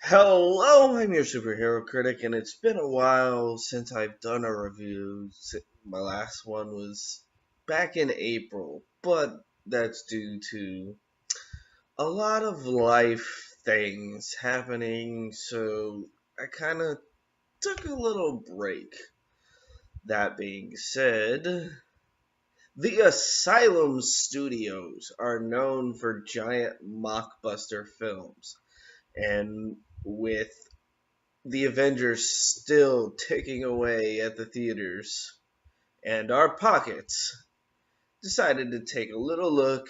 Hello, I'm your superhero critic, and it's been a while since I've done a review. My last one was back in April, but that's due to a lot of life things happening, so I kind of took a little break. That being said, the Asylum Studios are known for giant mockbuster films, and with the Avengers still ticking away at the theaters, and our pockets, decided to take a little look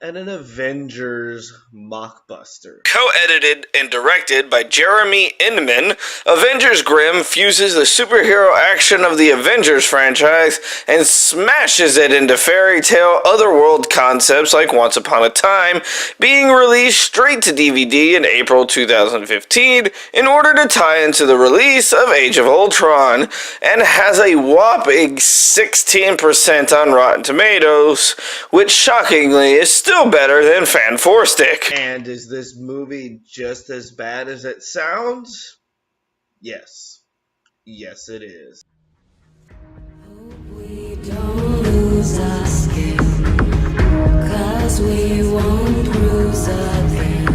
at an Avengers mockbuster. Co-edited and directed by Jeremy Inman, Avengers Grimm fuses the superhero action of the Avengers franchise and smashes it into fairy tale otherworld concepts like Once Upon a Time, being released straight to DVD in April 2015 in order to tie into the release of Age of Ultron, and has a whopping 16% on Rotten Tomatoes, which shockingly is still better than Fan 4 Stick. And is this movie just as bad as it sounds? Yes. Yes, it is. We don't lose our skin, 'cause we won't lose a thing.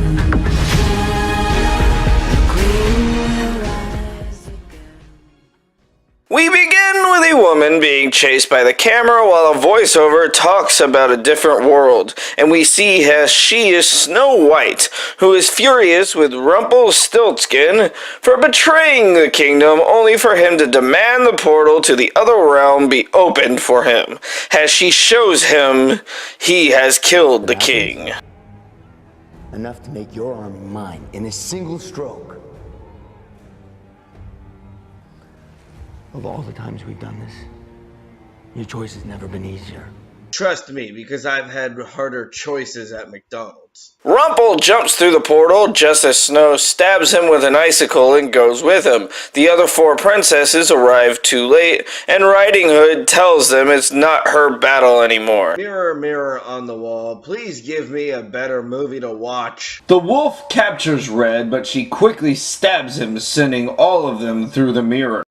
We begin with a woman being chased by the camera while a voiceover talks about a different world, and we see as she is Snow White, who is furious with Rumpelstiltskin for betraying the kingdom only for him to demand the portal to the other realm be opened for him, as she shows him he has killed the king. Enough to make your army mine in a single stroke. Of all the times we've done this, your choice has never been easier. Trust me, because I've had harder choices at McDonald's. Rumple jumps through the portal just as Snow stabs him with an icicle and goes with him. The other four princesses arrive too late, and Riding Hood tells them it's not her battle anymore. Mirror, mirror on the wall, please give me a better movie to watch. The wolf captures Red, but she quickly stabs him, sending all of them through the mirror.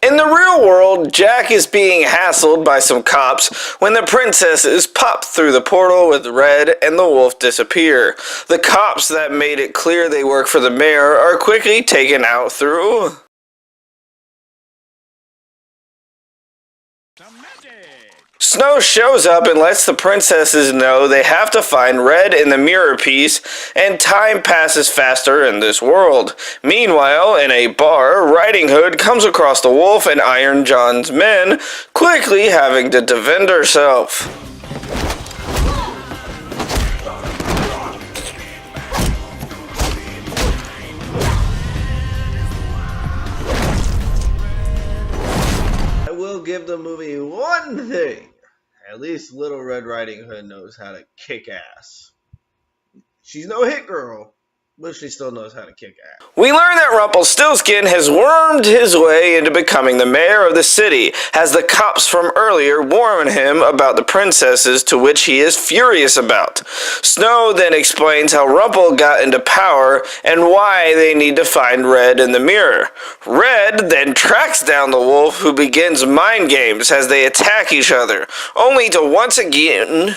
In the real world, Jack is being hassled by some cops when the princesses pop through the portal with Red and the wolf disappear. The cops that made it clear they work for the mayor are quickly taken out through Snow shows up and lets the princesses know they have to find Red in the mirror piece, and time passes faster in this world. Meanwhile, in a bar, Riding Hood comes across the wolf and Iron John's men, quickly having to defend herself. I will give the movie one thing. At least Little Red Riding Hood knows how to kick ass. She's no hit girl, but she still knows how to kick ass. We learn that Rumpelstiltskin has wormed his way into becoming the mayor of the city, as the cops from earlier warn him about the princesses, to which he is furious about. Snow then explains how Rumple got into power and why they need to find Red in the mirror. Red then tracks down the wolf, who begins mind games as they attack each other, only to once again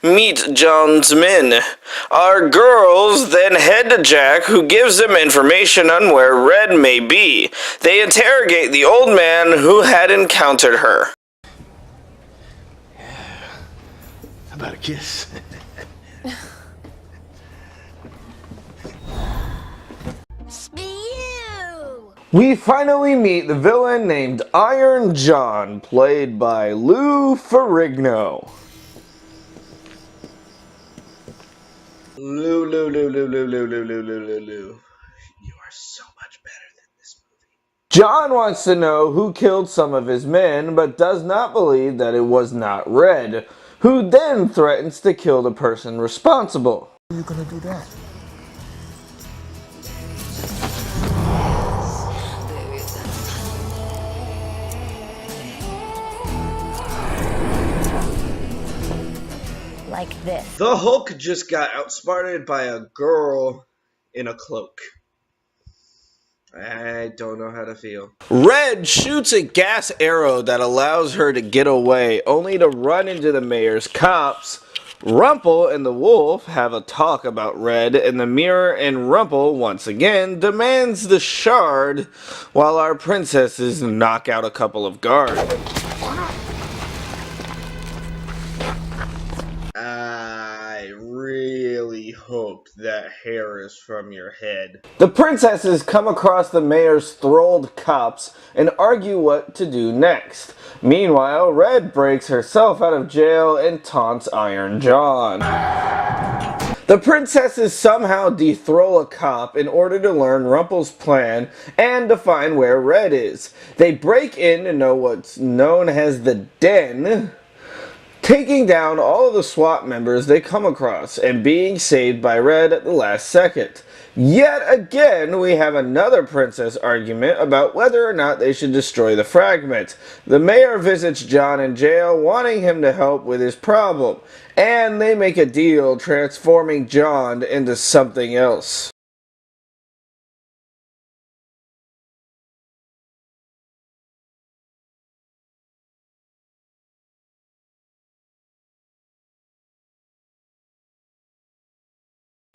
meet John's men. Our girls then head to Jack, who gives them information on where Red may be. They interrogate the old man who had encountered her. How about a kiss? We finally meet the villain named Iron John, played by Lou Ferrigno. Lou. You are so much better than this movie. John wants to know who killed some of his men, but does not believe that it was not Red, who then threatens to kill the person responsible. How are you gonna do that? like this. The Hulk just got outsmarted by a girl in a cloak. I don't know how to feel. Red shoots a gas arrow that allows her to get away, only to run into the mayor's cops. Rumple and the wolf have a talk about Red in the mirror, and Rumple once again demands the shard while our princesses knock out a couple of guards. I really hope that hair is from your head. The princesses come across the mayor's thralled cops and argue what to do next. Meanwhile, Red breaks herself out of jail and taunts Iron John. The princesses somehow dethrall a cop in order to learn Rumple's plan and to find where Red is. They break in to know what's known as the Den, taking down all of the SWAT members they come across and being saved by Red at the last second. Yet again, we have another princess argument about whether or not they should destroy the fragment. The mayor visits John in jail, wanting him to help with his problem, and they make a deal transforming John into something else.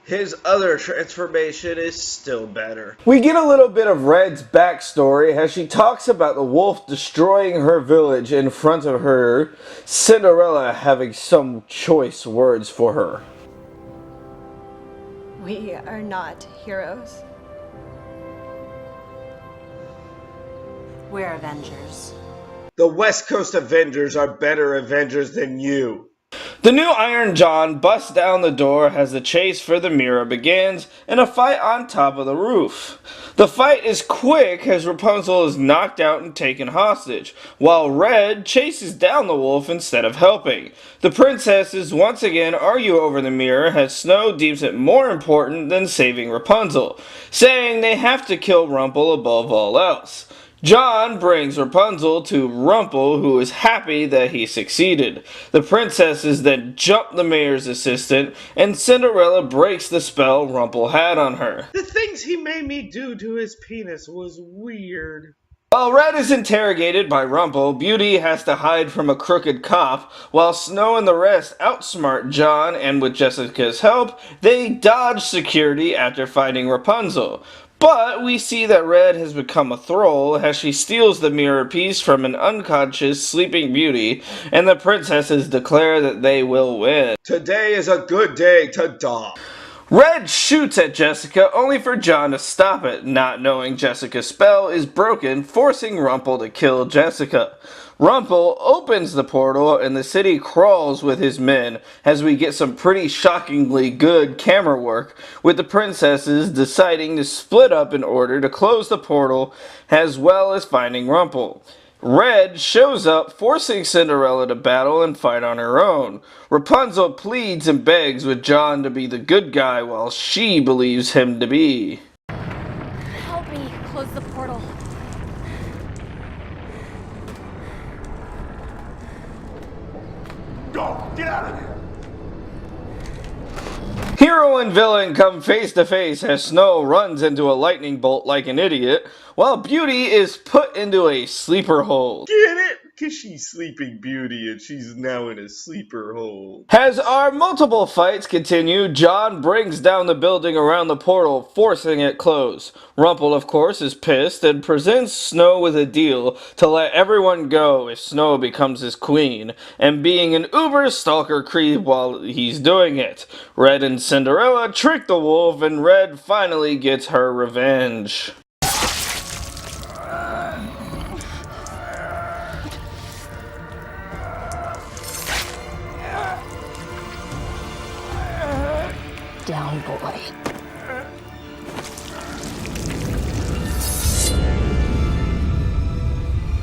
His other transformation is still better. We get a little bit of Red's backstory as she talks about the wolf destroying her village in front of her, Cinderella having some choice words for her. We are not heroes. We're Avengers. The West Coast Avengers are better Avengers than you. The new Iron John busts down the door as the chase for the mirror begins in a fight on top of the roof. The fight is quick as Rapunzel is knocked out and taken hostage, while Red chases down the wolf instead of helping. The princesses once again argue over the mirror as Snow deems it more important than saving Rapunzel, saying they have to kill Rumple above all else. John brings Rapunzel to Rumple, who is happy that he succeeded. The princesses then jump the mayor's assistant, and Cinderella breaks the spell Rumple had on her. The things he made me do to his penis was weird. While Red is interrogated by Rumple, Beauty has to hide from a crooked cop, while Snow and the rest outsmart John, and with Jessica's help, they dodge security after fighting Rapunzel. But we see that Red has become a thrall as she steals the mirror piece from an unconscious Sleeping Beauty, and the princesses declare that they will win. Today is a good day to die. Red shoots at Jessica only for John to stop it, not knowing Jessica's spell is broken, forcing Rumple to kill Jessica. Rumple opens the portal and the city crawls with his men as we get some pretty shockingly good camera work, with the princesses deciding to split up in order to close the portal as well as finding Rumple. Red shows up, forcing Cinderella to battle and fight on her own. Rapunzel pleads and begs with John to be the good guy while she believes him to be. Help me close the portal. Go! Get out of here! Hero and villain come face to face as Snow runs into a lightning bolt like an idiot, while Beauty is put into a sleeper hold. Get it? Because she's Sleeping Beauty and she's now in a sleeper hole. As our multiple fights continue, John brings down the building around the portal, forcing it closed. Rumple, of course, is pissed and presents Snow with a deal to let everyone go if Snow becomes his queen, and being an uber stalker creep while he's doing it. Red and Cinderella trick the wolf, and Red finally gets her revenge. Down, boy.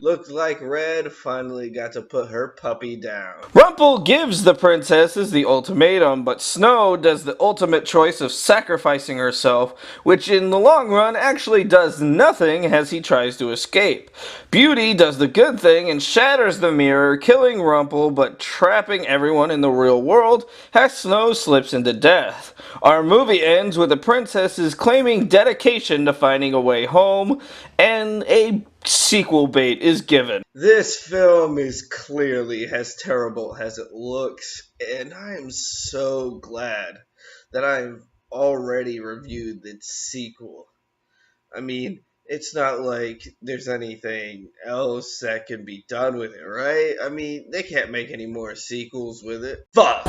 Looked like Red finally got to put her puppy down. Rumple gives the princesses the ultimatum, but Snow does the ultimate choice of sacrificing herself, which in the long run actually does nothing as he tries to escape. Beauty does the good thing and shatters the mirror, killing Rumple but trapping everyone in the real world as Snow slips into death. Our movie ends with the princesses claiming dedication to finding a way home, and a sequel bait is given. This film is clearly as terrible as it looks, and I am so glad that I've already reviewed the sequel. I mean, it's not like there's anything else that can be done with it, right? I mean, they can't make any more sequels with it. Fuck!